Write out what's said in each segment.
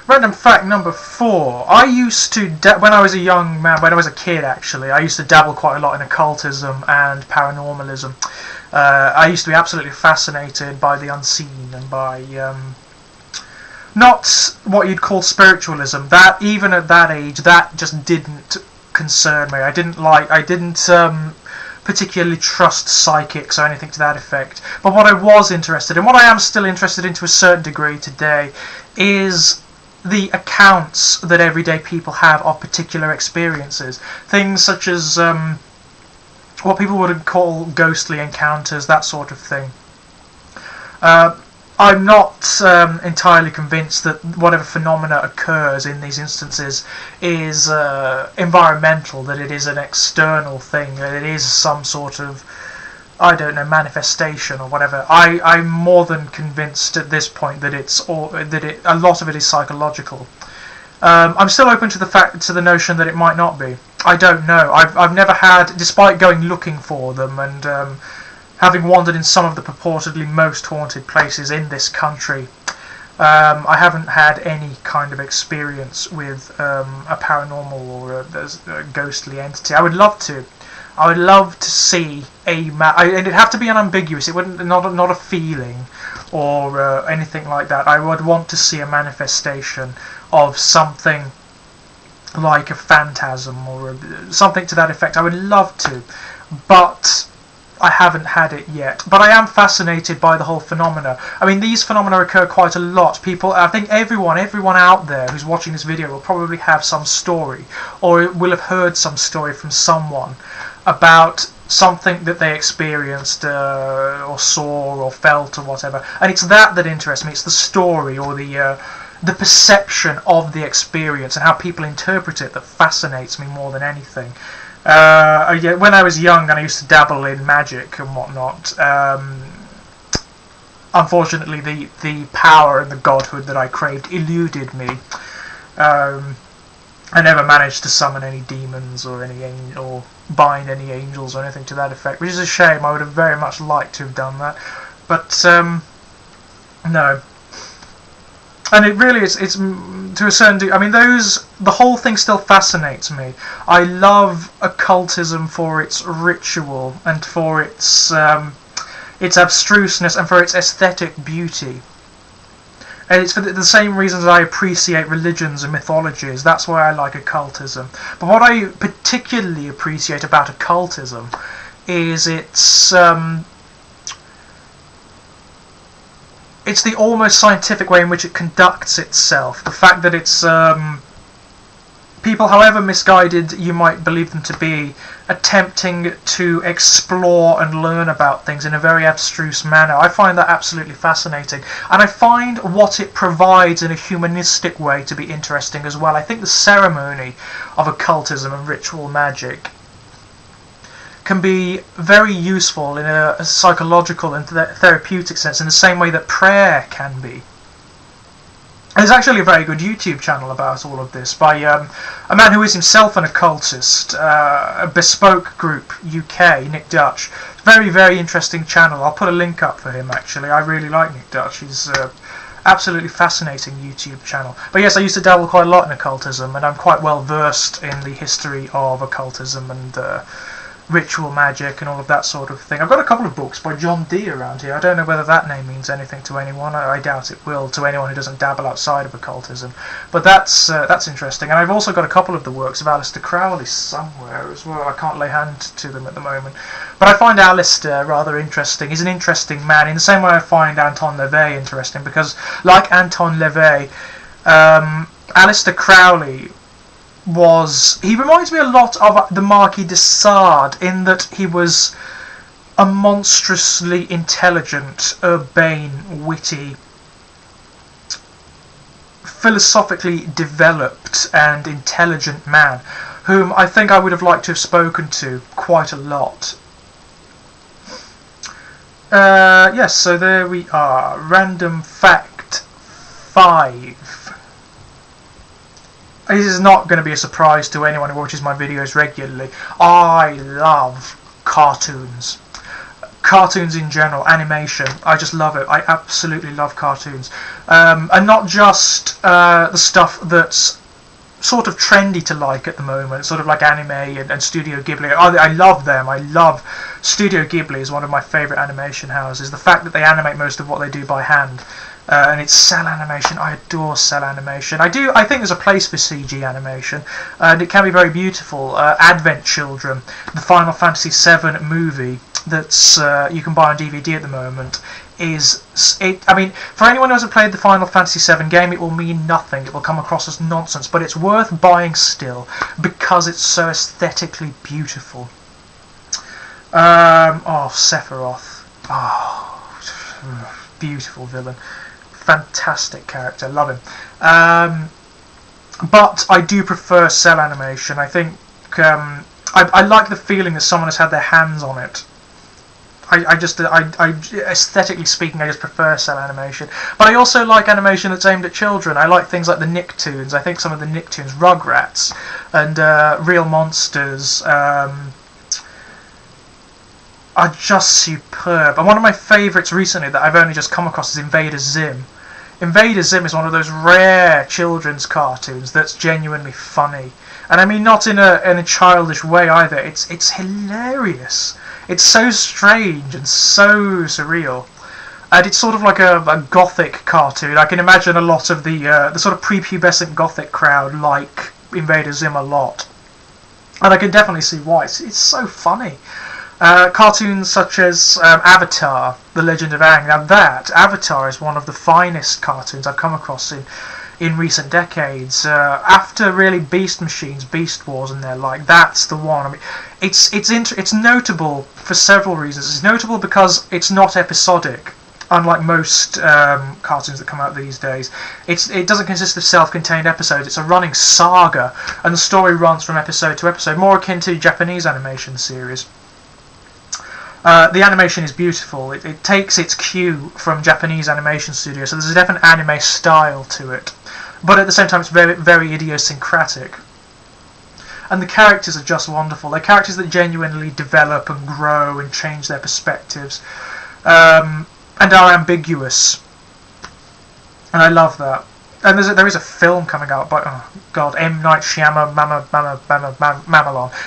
Random fact number 4. I used to, when I was a young man, when I was a kid actually, I used to dabble quite a lot in occultism and paranormalism. I used to be absolutely fascinated by the unseen and by not what you'd call spiritualism. That, even at that age, that just didn't concern me. I didn't particularly trust psychics or anything to that effect. But what I was interested in, what I am still interested in to a certain degree today, is the accounts that everyday people have of particular experiences. Things such as what people would call ghostly encounters, that sort of thing. I'm not entirely convinced that whatever phenomena occurs in these instances is environmental, that it is an external thing, that it is some sort of, I don't know, manifestation or whatever. I'm more than convinced at this point that a lot of it is psychological. I'm still open to the notion that it might not be. I don't know. I've never had, despite going looking for them and having wandered in some of the purportedly most haunted places in this country, I haven't had any kind of experience with a paranormal or a ghostly entity. I would love to. I would love to see and it'd have to be unambiguous. It wouldn't not a feeling or anything like that. I would want to see a manifestation of something like a phantasm or something to that effect. I would love to, but I haven't had it yet. But I am fascinated by the whole phenomena. I mean, these phenomena occur quite a lot. People, I think everyone out there who's watching this video will probably have some story, or will have heard some story from someone about something that they experienced or saw or felt or whatever. And it's that interests me. It's the story or the perception of the experience and how people interpret it that fascinates me more than anything. When I was young and I used to dabble in magic and whatnot, unfortunately the power and the godhood that I craved eluded me. I never managed to summon any demons or bind any angels or anything to that effect, which is a shame. I would have very much liked to have done that, but no. And it really is, it's to a certain degree, I mean, the whole thing still fascinates me. I love occultism for its ritual and for its abstruseness and for its aesthetic beauty. And it's for the same reasons I appreciate religions and mythologies. That's why I like occultism. But what I particularly appreciate about occultism is it's the almost scientific way in which it conducts itself. The fact that it's people, however misguided you might believe them to be, attempting to explore and learn about things in a very abstruse manner. I find that absolutely fascinating, and I find what it provides in a humanistic way to be interesting as well. I think the ceremony of occultism and ritual magic can be very useful in a psychological and therapeutic sense, in the same way that prayer can be. There's actually a very good YouTube channel about all of this by a man who is himself an occultist, a Bespoke Group UK, Nick Dutch. Very, very interesting channel. I'll put a link up for him, actually. I really like Nick Dutch. He's absolutely fascinating YouTube channel. But yes, I used to dabble quite a lot in occultism, and I'm quite well versed in the history of occultism and ritual magic and all of that sort of thing. I've got a couple of books by John Dee around here. I don't know whether that name means anything to anyone. I doubt it will to anyone who doesn't dabble outside of occultism. But that's interesting. And I've also got a couple of the works of Aleister Crowley somewhere as well. I can't lay hand to them at the moment. But I find Aleister rather interesting. He's an interesting man in the same way I find Anton LaVey interesting, because like Anton LaVey, Aleister Crowley he reminds me a lot of the Marquis de Sade, in that he was a monstrously intelligent, urbane, witty, philosophically developed and intelligent man, whom I think I would have liked to have spoken to quite a lot. Yes, so there we are. Random fact 5. This is not going to be a surprise to anyone who watches my videos regularly. I love cartoons. cartoons in general, animation. I just love it. I absolutely love cartoons, and not just the stuff that's sort of trendy to like at the moment, sort of like anime and Studio Ghibli. I love them. I love Studio Ghibli is one of my favourite animation houses. The fact that they animate most of what they do by hand, and it's cell animation. I adore cell animation. I think there's a place for CG animation, and it can be very beautiful. Advent Children, the Final Fantasy VII movie that's you can buy on DVD at the moment, I mean, for anyone who hasn't played the Final Fantasy VII game, it will mean nothing. It will come across as nonsense, but it's worth buying still because it's so aesthetically beautiful. Sephiroth. Beautiful villain. Fantastic character. Love him. But I do prefer cell animation. I think I like the feeling that someone has had their hands on it. I aesthetically speaking, I just prefer cell animation. But I also like animation that's aimed at children. I like things like the Nicktoons. I think some of the Nicktoons, Rugrats, and Real Monsters are just superb. And one of my favourites recently that I've only just come across is Invader Zim. Invader Zim is one of those rare children's cartoons that's genuinely funny. And I mean, not in a childish way either. It's hilarious. It's so strange and so surreal, and it's sort of like a gothic cartoon. I can imagine a lot of the sort of prepubescent gothic crowd like Invader Zim a lot, and I can definitely see why. It's so funny. Cartoons such as Avatar: The Legend of Aang. Now that Avatar is one of the finest cartoons I've come across in recent decades. After really Beast Machines, Beast Wars, and their like, that's the one. I mean, it's notable for several reasons. It's notable because it's not episodic, unlike most cartoons that come out these days. It doesn't consist of self-contained episodes. It's a running saga, and the story runs from episode to episode, more akin to Japanese animation series. The animation is beautiful. It takes its cue from Japanese animation studios, so there's a definite anime style to it. But at the same time, it's very, very idiosyncratic. And the characters are just wonderful. They're characters that genuinely develop and grow and change their perspectives, and are ambiguous. And I love that. And there is a film coming out by M. Night Shyamalan.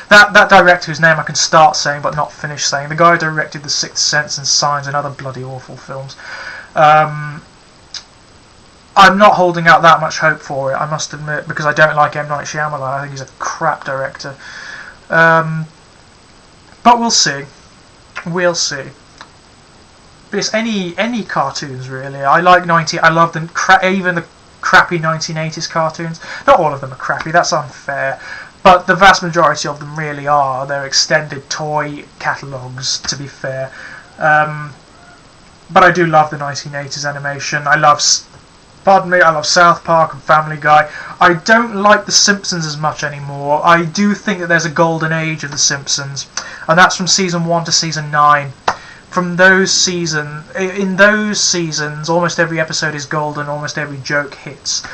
That director whose name I can start saying but not finish saying. The guy who directed The Sixth Sense and Signs and other bloody awful films. I'm not holding out that much hope for it, I must admit, because I don't like M. Night Shyamalan. I think he's a crap director. But we'll see. We'll see. But it's any cartoons really. I love even the crappy 1980s cartoons. Not all of them are crappy. That's unfair. But the vast majority of them really are. They're extended toy catalogues, to be fair. But I do love the 1980s animation. I love South Park and Family Guy. I don't like The Simpsons as much anymore. I do think that there's a golden age of The Simpsons, and that's from season 1 to season 9. In those seasons, almost every episode is golden, almost every joke hits.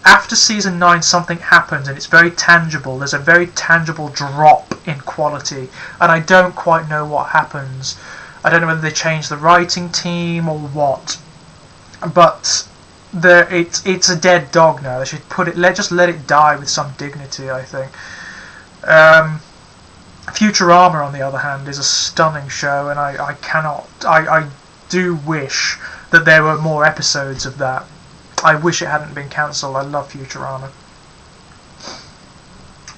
After season 9, something happens, and it's very tangible. There's a very tangible drop in quality, and I don't quite know what happens. I don't know whether they changed the writing team or what, but it's a dead dog now. They should just let it die with some dignity, I think. Futurama, on the other hand, is a stunning show, and I do wish that there were more episodes of that. I wish it hadn't been cancelled. I love Futurama.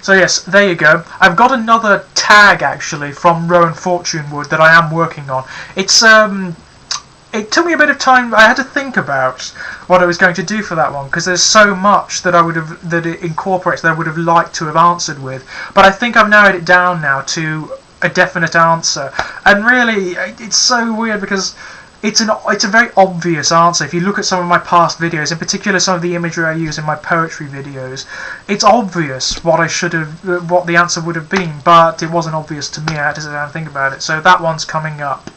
So yes, there you go. I've got another tag actually from Rowan Fortunewood that I am working on. It took me a bit of time. I had to think about what I was going to do for that one, because there's so much that it incorporates that I would have liked to have answered with. But I think I've narrowed it down now to a definite answer. And really, it's so weird because it's a very obvious answer. If you look at some of my past videos, in particular some of the imagery I use in my poetry videos, it's obvious what the answer would have been, but it wasn't obvious to me. I had to sit down and think about it. So that one's coming up.